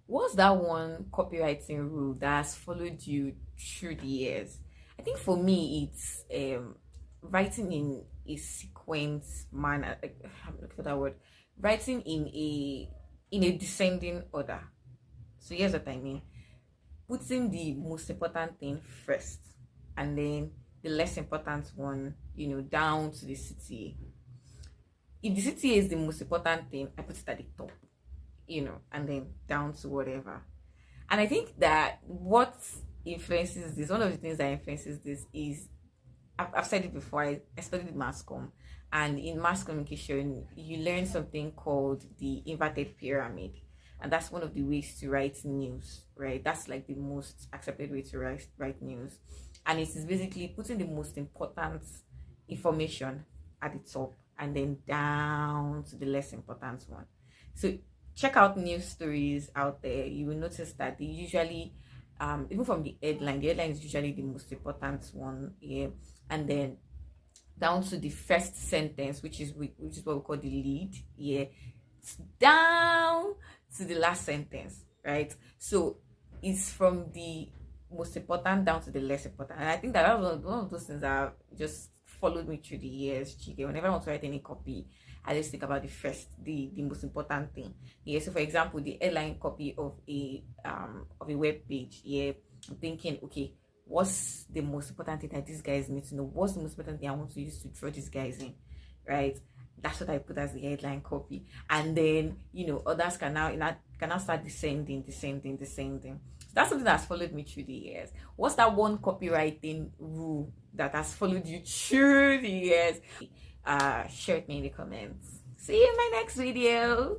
What's that one copywriting rule that has followed you through the years? I think for me, it's writing in a sequence manner. I'm looking for that word. Writing in a descending order. So here's what I mean: putting the most important thing first, and then the less important one, down to the city. If the city is the most important thing, I put it at the top, and then down to whatever. And I think that what influences this, one of the things that influences this is, I've said it before, I studied mass comm. And in mass communication, you learn something called the inverted pyramid. And that's one of the ways to write news, right? That's like the most accepted way to write news. And it is basically putting the most important information at the top and then down to the less important one. So check out news stories out there. You will notice that they usually, even from the headline is usually the most important one, yeah, and then down to the first sentence, which is what we call the lead, yeah, down to the last sentence, right? So it's from the most important down to the less important, and I think that was one of those things that just followed me through the years. Chike, whenever I want to write any copy, I just think about the most important thing. Yeah. So for example, the headline copy of a web page. Yeah, I'm thinking, okay, what's the most important thing that these guys need to know? What's the most important thing I want to use to draw these guys in, right? That's what I put as the headline copy, and then others can now start descending. So that's something that's followed me through the years. What's that one copywriting rule that has followed you through the years? Share with me in the comments. See you in my next video.